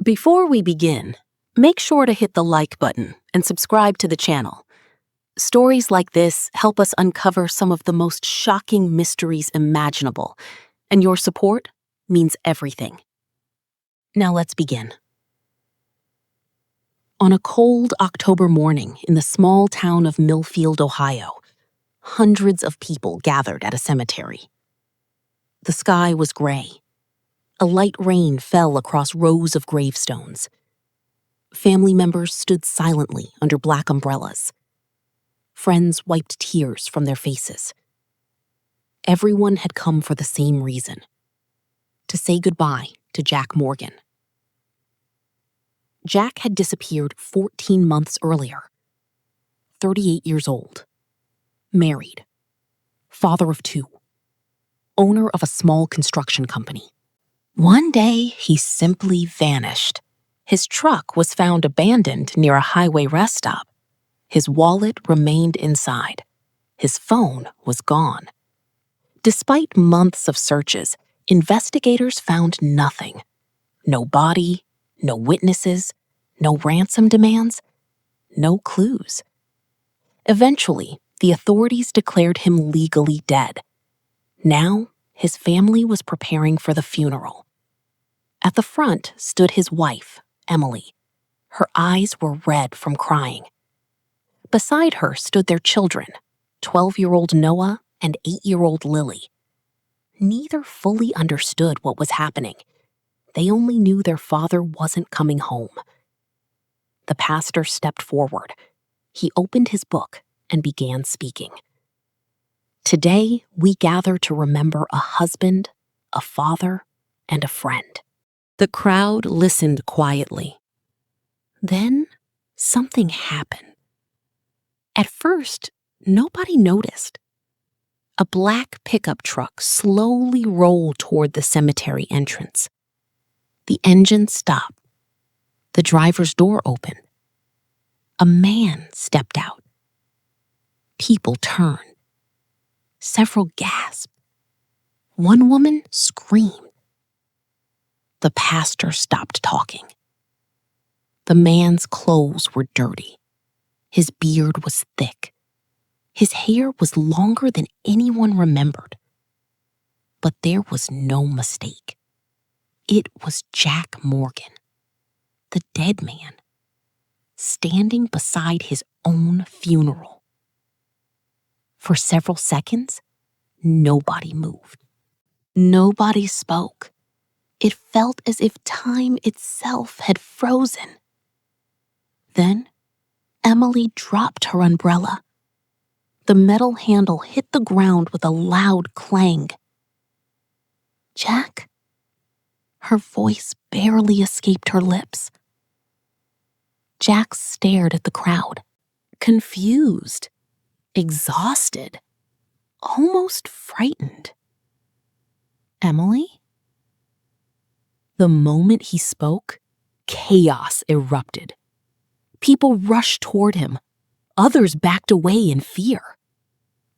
Before we begin, make sure to hit the like button and subscribe to the channel. Stories like this help us uncover some of the most shocking mysteries imaginable, and your support means everything. Now let's begin. On a cold October morning in the small town of Millfield, Ohio, hundreds of people gathered at a cemetery. The sky was gray. A light rain fell across rows of gravestones. Family members stood silently under black umbrellas. Friends wiped tears from their faces. Everyone had come for the same reason: to say goodbye to Jack Morgan. Jack had disappeared 14 months earlier. 38 years old. Married. Father of 2. Owner of a small construction company. One day, he simply vanished. His truck was found abandoned near a highway rest stop. His wallet remained inside. His phone was gone. Despite months of searches, investigators found nothing. No body, no witnesses, no ransom demands, no clues. Eventually, the authorities declared him legally dead. Now, his family was preparing for the funeral. At the front stood his wife, Emily. Her eyes were red from crying. Beside her stood their children, 12-year-old Noah and 8-year-old Lily. Neither fully understood what was happening. They only knew their father wasn't coming home. The pastor stepped forward. He opened his book and began speaking. Today, we gather to remember a husband, a father, and a friend. The crowd listened quietly. Then, something happened. At first, nobody noticed. A black pickup truck slowly rolled toward the cemetery entrance. The engine stopped. The driver's door opened. A man stepped out. People turned. Several gasped. One woman screamed. The pastor stopped talking. The man's clothes were dirty. His beard was thick. His hair was longer than anyone remembered. But there was no mistake. It was Jack Morgan, the dead man, standing beside his own funeral. For several seconds, nobody moved. Nobody spoke. It felt as if time itself had frozen. Then, Emily dropped her umbrella. The metal handle hit the ground with a loud clang. "Jack?" Her voice barely escaped her lips. Jack stared at the crowd, confused, exhausted, almost frightened. "Emily?" The moment he spoke, chaos erupted. People rushed toward him. Others backed away in fear.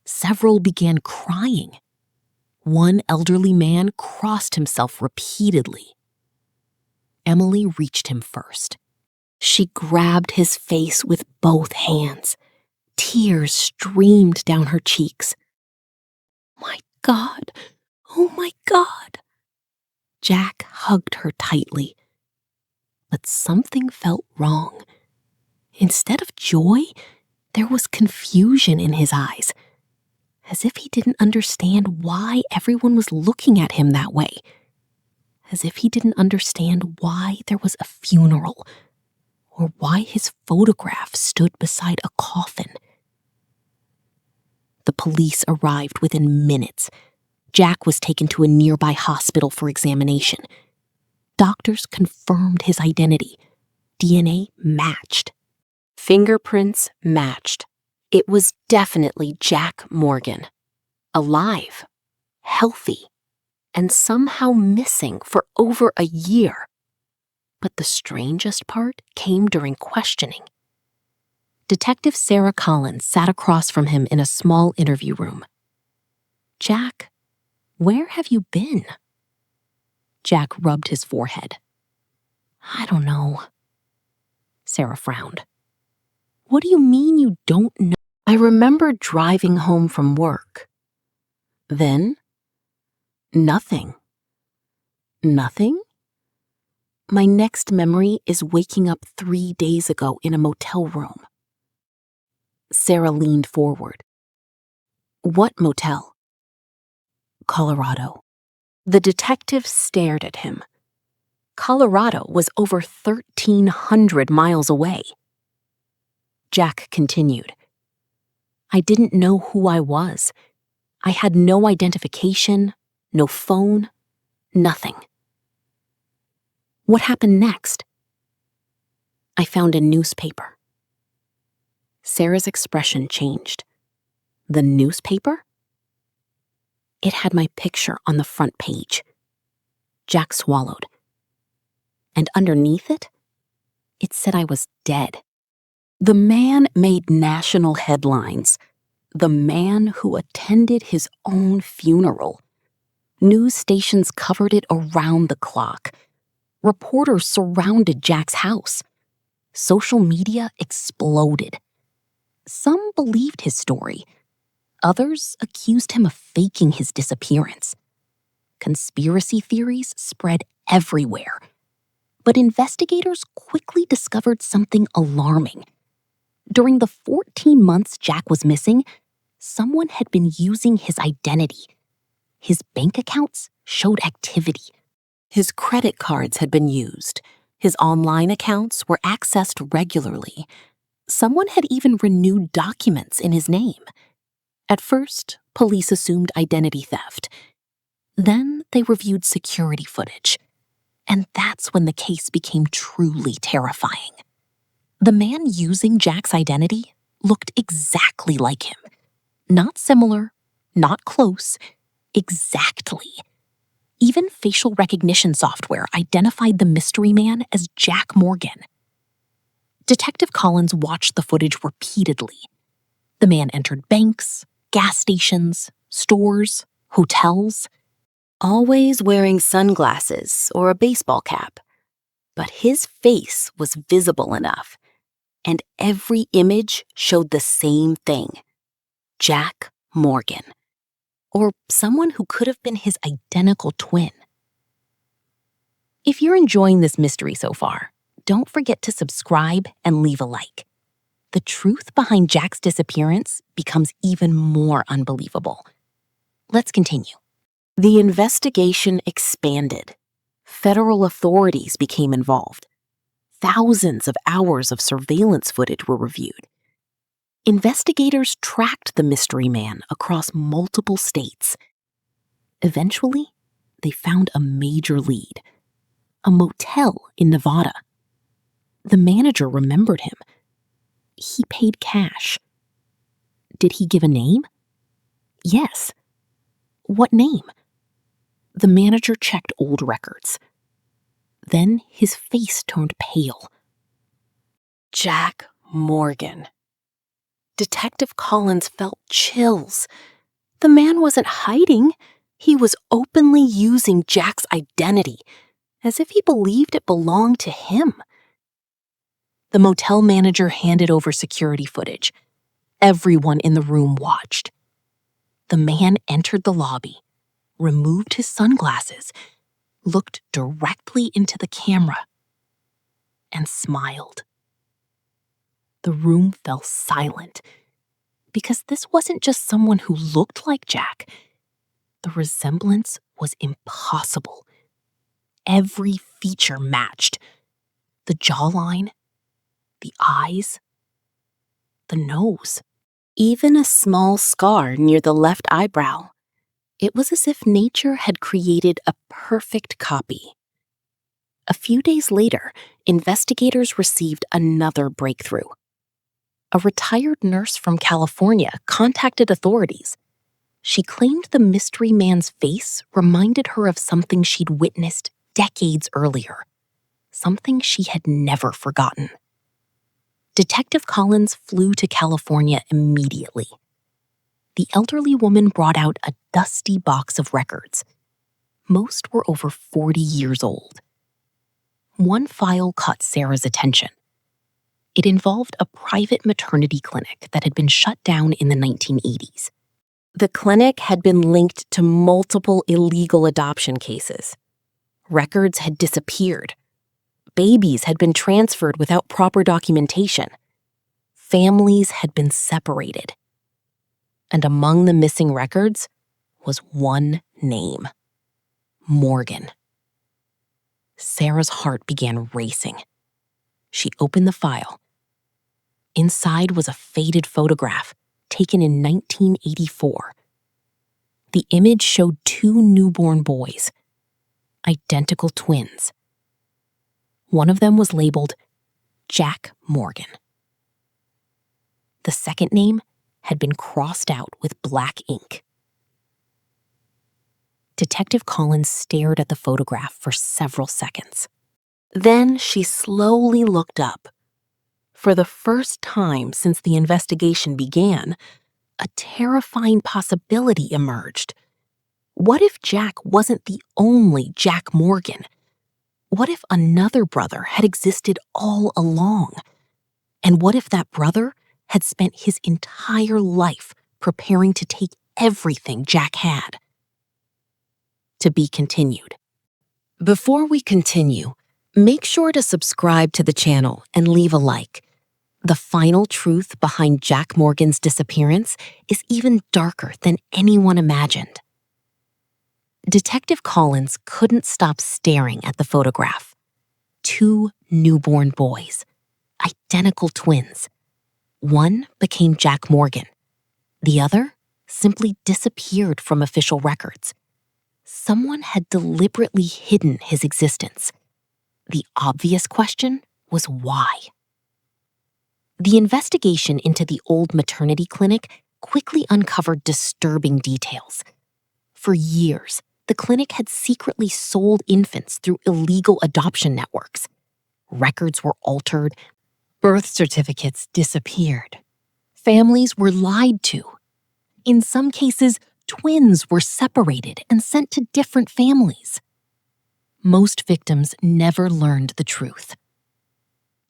Several began crying. One elderly man crossed himself repeatedly. Emily reached him first. She grabbed his face with both hands. Tears streamed down her cheeks. "My God! Oh my God!" Jack hugged her tightly. But something felt wrong. Instead of joy, there was confusion in his eyes, as if he didn't understand why everyone was looking at him that way, as if he didn't understand why there was a funeral, or why his photograph stood beside a coffin. The police arrived within minutes. Jack was taken to a nearby hospital for examination. Doctors confirmed his identity. DNA matched. Fingerprints matched. It was definitely Jack Morgan. Alive, healthy, and somehow missing for over a year. But the strangest part came during questioning. Detective Sarah Collins sat across from him in a small interview room. "Jack, where have you been?" Jack rubbed his forehead. "I don't know. Sarah frowned. What do you mean you don't know? I remember driving home from work. Then, nothing. Nothing? My next memory is waking up 3 days ago in a motel room. Sarah leaned forward. What motel? Colorado. The detective stared at him. Colorado was over 1,300 miles away. Jack continued. I didn't know who I was. I had no identification, no phone, nothing. What happened next? I found a newspaper. Sarah's expression changed. The newspaper? It had my picture on the front page. Jack swallowed. And underneath it, it said I was dead. The man made national headlines. The man who attended his own funeral. News stations covered it around the clock. Reporters surrounded Jack's house. Social media exploded. Some believed his story. Others accused him of faking his disappearance. Conspiracy theories spread everywhere. But investigators quickly discovered something alarming. During the 14 months Jack was missing, someone had been using his identity. His bank accounts showed activity. His credit cards had been used. His online accounts were accessed regularly. Someone had even renewed documents in his name. At first, police assumed identity theft. Then they reviewed security footage. And that's when the case became truly terrifying. The man using Jack's identity looked exactly like him. Not similar, not close, exactly. Even facial recognition software identified the mystery man as Jack Morgan. Detective Collins watched the footage repeatedly. The man entered banks, gas stations, stores, hotels, always wearing sunglasses or a baseball cap. But his face was visible enough, and every image showed the same thing. Jack Morgan. Or someone who could have been his identical twin. If you're enjoying this mystery so far, don't forget to subscribe and leave a like. The truth behind Jack's disappearance becomes even more unbelievable. Let's continue. The investigation expanded. Federal authorities became involved. Thousands of hours of surveillance footage were reviewed. Investigators tracked the mystery man across multiple states. Eventually, they found a major lead. A motel in Nevada. The manager remembered him. He paid cash. Did he give a name? Yes. What name? The manager checked old records. Then his face turned pale. Jack Morgan. Detective Collins felt chills. The man wasn't hiding. He was openly using Jack's identity, as if he believed it belonged to him. The motel manager handed over security footage. Everyone in the room watched. The man entered the lobby, removed his sunglasses, looked directly into the camera, and smiled. The room fell silent, because this wasn't just someone who looked like Jack. The resemblance was impossible. Every feature matched. The jawline, the eyes, the nose, even a small scar near the left eyebrow. It was as if nature had created a perfect copy. A few days later, investigators received another breakthrough. A retired nurse from California contacted authorities. She claimed the mystery man's face reminded her of something she'd witnessed decades earlier, something she had never forgotten. Detective Collins flew to California immediately. The elderly woman brought out a dusty box of records. Most were over 40 years old. one file caught Sarah's attention. It involved a private maternity clinic that had been shut down in the 1980s. The clinic had been linked to multiple illegal adoption cases. Records had disappeared. Babies had been transferred without proper documentation. Families had been separated. And among the missing records was one name: Morgan. Sarah's heart began racing. She opened the file. Inside was a faded photograph taken in 1984. The image showed two newborn boys, identical twins. One of them was labeled Jack Morgan. The second name had been crossed out with black ink. Detective Collins stared at the photograph for several seconds. Then she slowly looked up. For the first time since the investigation began, a terrifying possibility emerged. What if Jack wasn't the only Jack Morgan? What if another brother had existed all along? And what if that brother had spent his entire life preparing to take everything Jack had? To be continued. Before we continue, make sure to subscribe to the channel and leave a like. The final truth behind Jack Morgan's disappearance is even darker than anyone imagined. Detective Collins couldn't stop staring at the photograph. Two newborn boys, identical twins. One became Jack Morgan. The other simply disappeared from official records. Someone had deliberately hidden his existence. The obvious question was why. The investigation into the old maternity clinic quickly uncovered disturbing details. For years, the clinic had secretly sold infants through illegal adoption networks. Records were altered. Birth certificates disappeared. Families were lied to. In some cases, twins were separated and sent to different families. Most victims never learned the truth.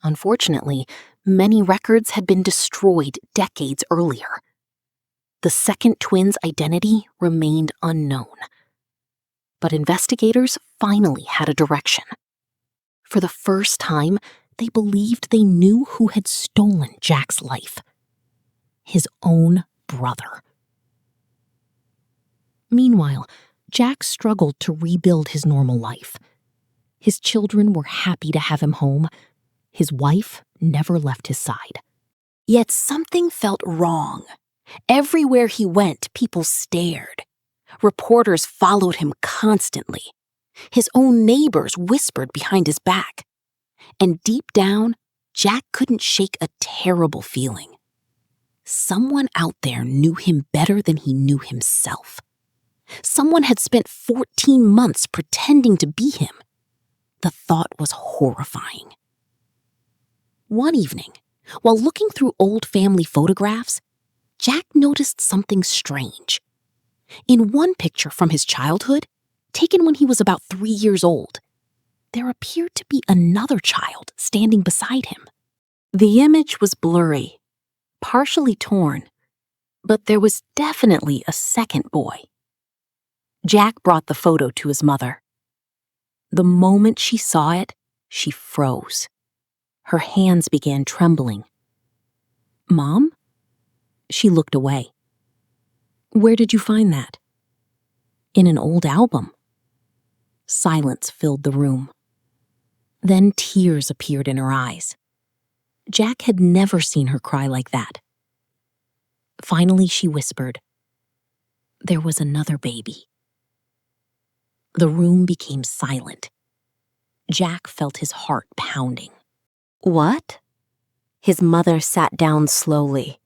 Unfortunately, many records had been destroyed decades earlier. The second twin's identity remained unknown. But investigators finally had a direction. For the first time, they believed they knew who had stolen Jack's life. His own brother. Meanwhile, Jack struggled to rebuild his normal life. His children were happy to have him home. His wife never left his side. Yet something felt wrong. Everywhere he went, people stared. Reporters followed him constantly. His own neighbors whispered behind his back. And deep down, Jack couldn't shake a terrible feeling. Someone out there knew him better than he knew himself. Someone had spent 14 months pretending to be him. The thought was horrifying. One evening, while looking through old family photographs, Jack noticed something strange. In one picture from his childhood, taken when he was about 3 years old, there appeared to be another child standing beside him. The image was blurry, partially torn, but there was definitely a second boy. Jack brought the photo to his mother. The moment she saw it, she froze. Her hands began trembling. "Mom?" She looked away. "Where did you find that?" "In an old album." Silence filled the room. Then tears appeared in her eyes. Jack had never seen her cry like that. Finally, she whispered, "There was another baby." The room became silent. Jack felt his heart pounding. "What?" His mother sat down slowly.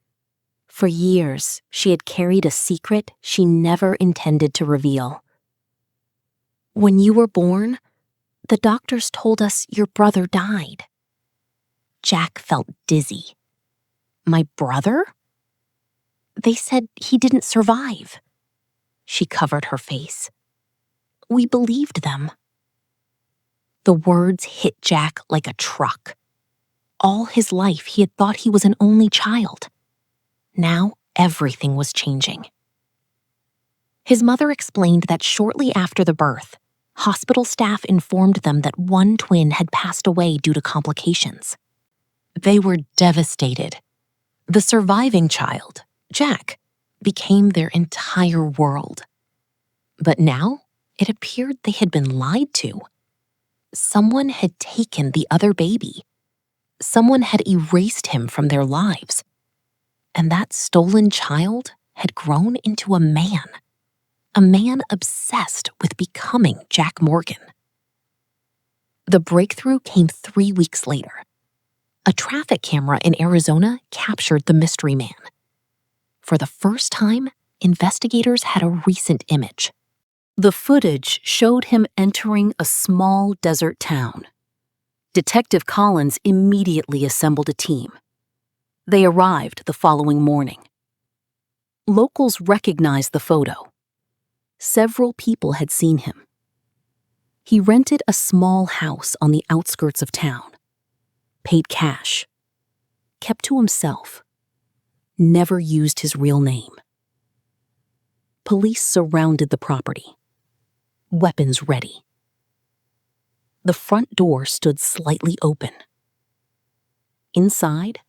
For years, she had carried a secret she never intended to reveal. "When you were born, the doctors told us your brother died." Jack felt dizzy. "My brother?" "They said he didn't survive." She covered her face. "We believed them." The words hit Jack like a truck. All his life, he had thought he was an only child. Now, everything was changing. His mother explained that shortly after the birth, hospital staff informed them that one twin had passed away due to complications. They were devastated. The surviving child, Jack, became their entire world. But now, it appeared they had been lied to. Someone had taken the other baby. Someone had erased him from their lives. And that stolen child had grown into a man obsessed with becoming Jack Morgan. The breakthrough came 3 weeks later. A traffic camera in Arizona captured the mystery man. For the first time, investigators had a recent image. The footage showed him entering a small desert town. Detective Collins immediately assembled a team. They arrived the following morning. Locals recognized the photo. Several people had seen him. He rented a small house on the outskirts of town, paid cash, kept to himself, never used his real name. Police surrounded the property, weapons ready. The front door stood slightly open. Inside,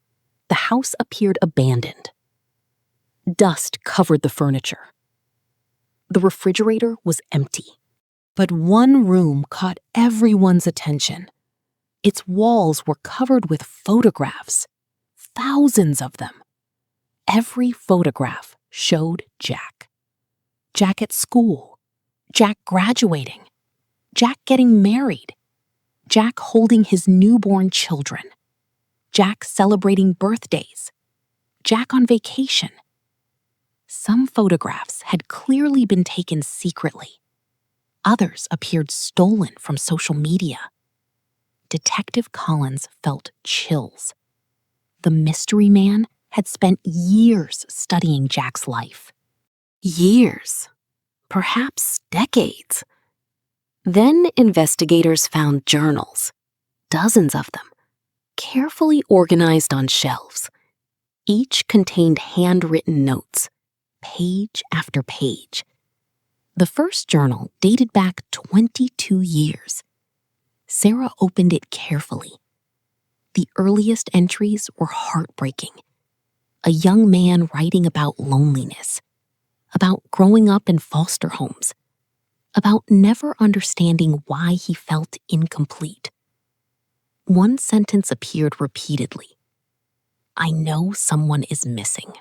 the house appeared abandoned. Dust covered the furniture. The refrigerator was empty. But one room caught everyone's attention. Its walls were covered with photographs, thousands of them. Every photograph showed Jack. Jack at school, Jack graduating, Jack getting married, Jack holding his newborn children, Jack celebrating birthdays, Jack on vacation. Some photographs had clearly been taken secretly. Others appeared stolen from social media. Detective Collins felt chills. The mystery man had spent years studying Jack's life. Years, perhaps decades. Then investigators found journals, dozens of them, carefully organized on shelves. Each contained handwritten notes, page after page. The first journal dated back 22 years. Sarah opened it carefully. The earliest entries were heartbreaking. A young man writing about loneliness, about growing up in foster homes, about never understanding why he felt incomplete. One sentence appeared repeatedly. I know someone is missing.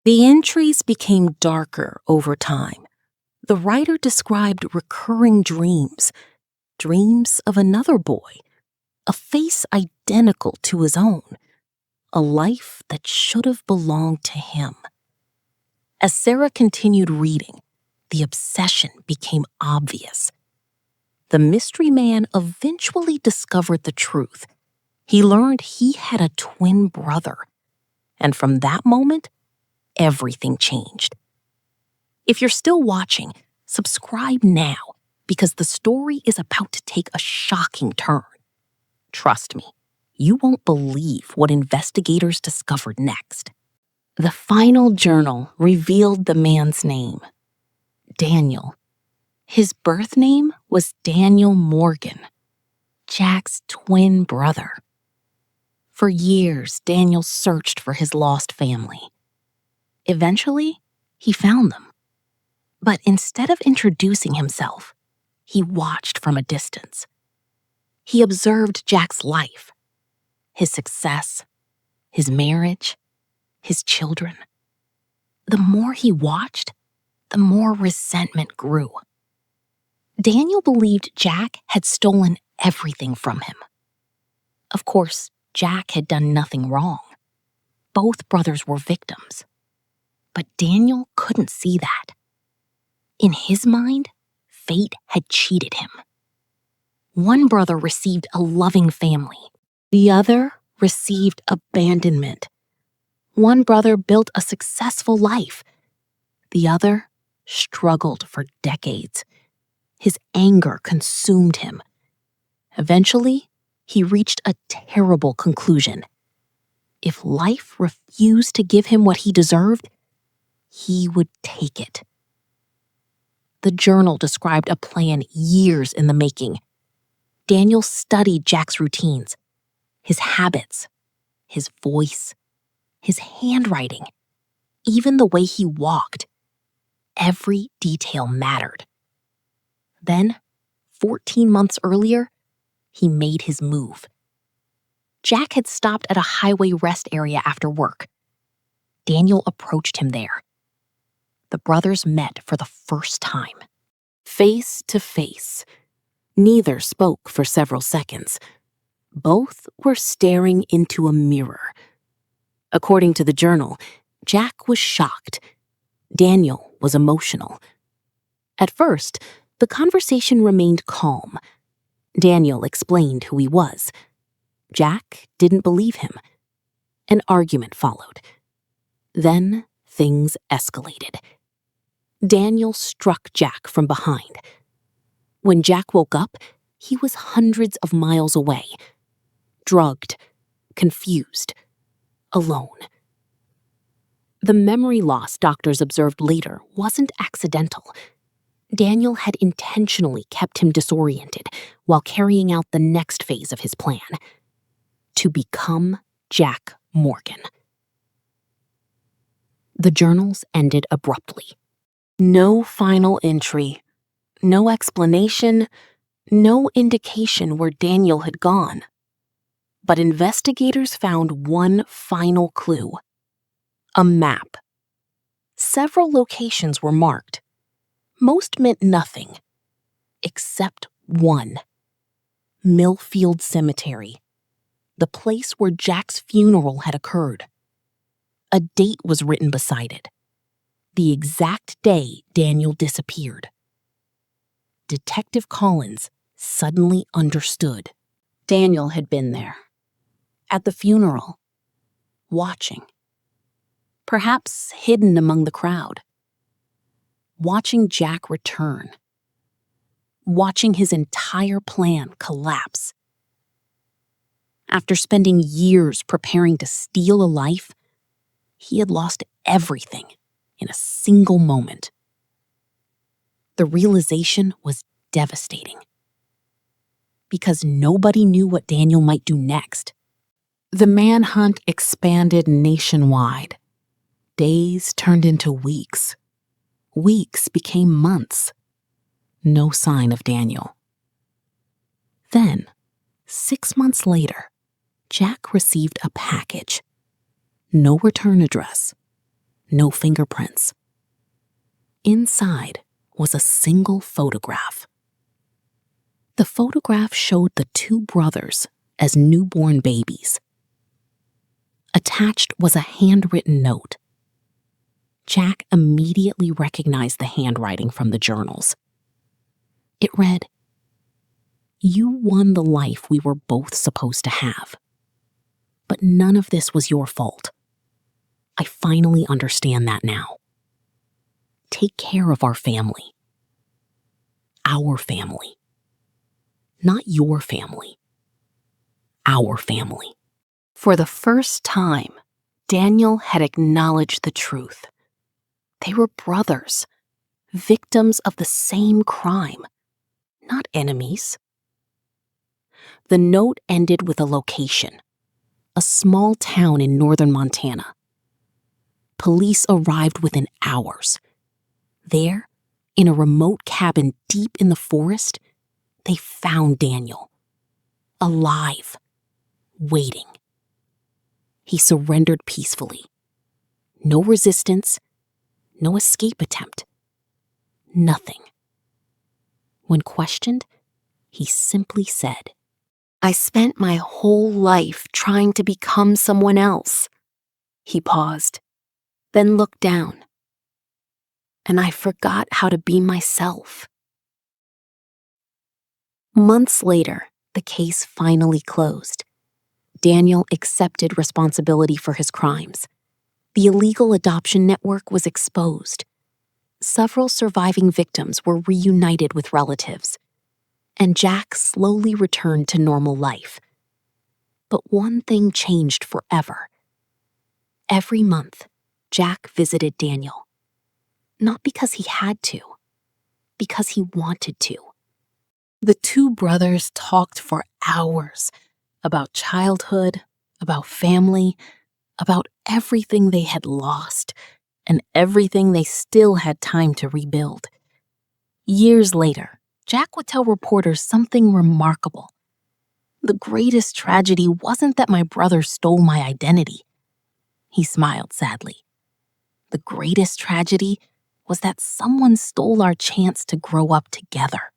The entries became darker over time. The writer described recurring dreams, dreams of another boy, a face identical to his own, a life that should have belonged to him. As Sarah continued reading, the obsession became obvious. The mystery man eventually discovered the truth. He learned he had a twin brother, and from that moment, everything changed. If you're still watching, subscribe now because the story is about to take a shocking turn. Trust me, you won't believe what investigators discovered next. The final journal revealed the man's name, Daniel. His birth name was Daniel Morgan, Jack's twin brother. For years, Daniel searched for his lost family. Eventually, he found them. But instead of introducing himself, he watched from a distance. He observed Jack's life, his success, his marriage, his children. The more he watched, the more resentment grew. Daniel believed Jack had stolen everything from him. Of course, Jack had done nothing wrong. Both brothers were victims. But Daniel couldn't see that. In his mind, fate had cheated him. One brother received a loving family. The other received abandonment. One brother built a successful life. The other struggled for decades. His anger consumed him. Eventually, he reached a terrible conclusion. If life refused to give him what he deserved, he would take it. The journal described a plan years in the making. Daniel studied Jack's routines, his habits, his voice, his handwriting, even the way he walked. Every detail mattered. Then, 14 months earlier, he made his move. Jack had stopped at a highway rest area after work. Daniel approached him there. The brothers met for the first time. Face to face. Neither spoke for several seconds. Both were staring into a mirror. According to the journal, Jack was shocked. Daniel was emotional. At first, the conversation remained calm. Daniel explained who he was. Jack didn't believe him. An argument followed. Then things escalated. Daniel struck Jack from behind. When Jack woke up, he was hundreds of miles away. Drugged, confused, alone. The memory loss doctors observed later wasn't accidental. Daniel had intentionally kept him disoriented while carrying out the next phase of his plan: to become Jack Morgan. The journals ended abruptly. No final entry, no explanation, no indication where Daniel had gone. But investigators found one final clue: a map. Several locations were marked. Most meant nothing, except one: Millfield Cemetery, the place where Jack's funeral had occurred. A date was written beside it: the exact day Daniel disappeared. Detective Collins suddenly understood. Daniel had been there, at the funeral, watching. Perhaps hidden among the crowd. Watching Jack return. Watching his entire plan collapse. After spending years preparing to steal a life, he had lost everything in a single moment. The realization was devastating. Because nobody knew what Daniel might do next. The manhunt expanded nationwide. Days turned into weeks. Weeks became months. No sign of Daniel. Then, 6 months later, Jack received a package. No return address. No fingerprints. Inside was a single photograph. The photograph showed the two brothers as newborn babies. Attached was a handwritten note. Jack immediately recognized the handwriting from the journals. It read, "You won the life we were both supposed to have. But none of this was your fault. I finally understand that now. Take care of our family. Our family. Not your family. Our family." For the first time, Daniel had acknowledged the truth. They were brothers, victims of the same crime, not enemies. The note ended with a location: a small town in northern Montana. Police arrived within hours. There, in a remote cabin deep in the forest, they found Daniel, alive, waiting. He surrendered peacefully. No resistance, no escape attempt. Nothing. When questioned, he simply said, "I spent my whole life trying to become someone else." He paused, then looked down. "And I forgot how to be myself." Months later, the case finally closed. Daniel accepted responsibility for his crimes. The illegal adoption network was exposed. Several surviving victims were reunited with relatives. and Jack slowly returned to normal life. But one thing changed forever. Every month, Jack visited Daniel. Not because he had to, because he wanted to. The two brothers talked for hours about childhood, about family, about everything they had lost, and everything they still had time to rebuild. Years later, Jack would tell reporters something remarkable. The greatest tragedy wasn't that my brother stole my identity. He smiled sadly. The greatest tragedy was that someone stole our chance to grow up together.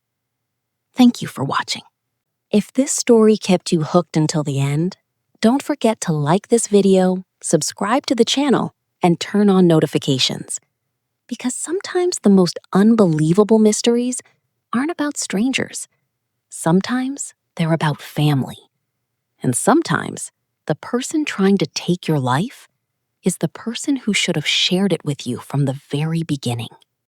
Thank you for watching. If this story kept you hooked until the end, don't forget to like this video, subscribe to the channel, and turn on notifications. Because sometimes the most unbelievable mysteries aren't about strangers. Sometimes they're about family. And sometimes the person trying to take your life is the person who should have shared it with you from the very beginning.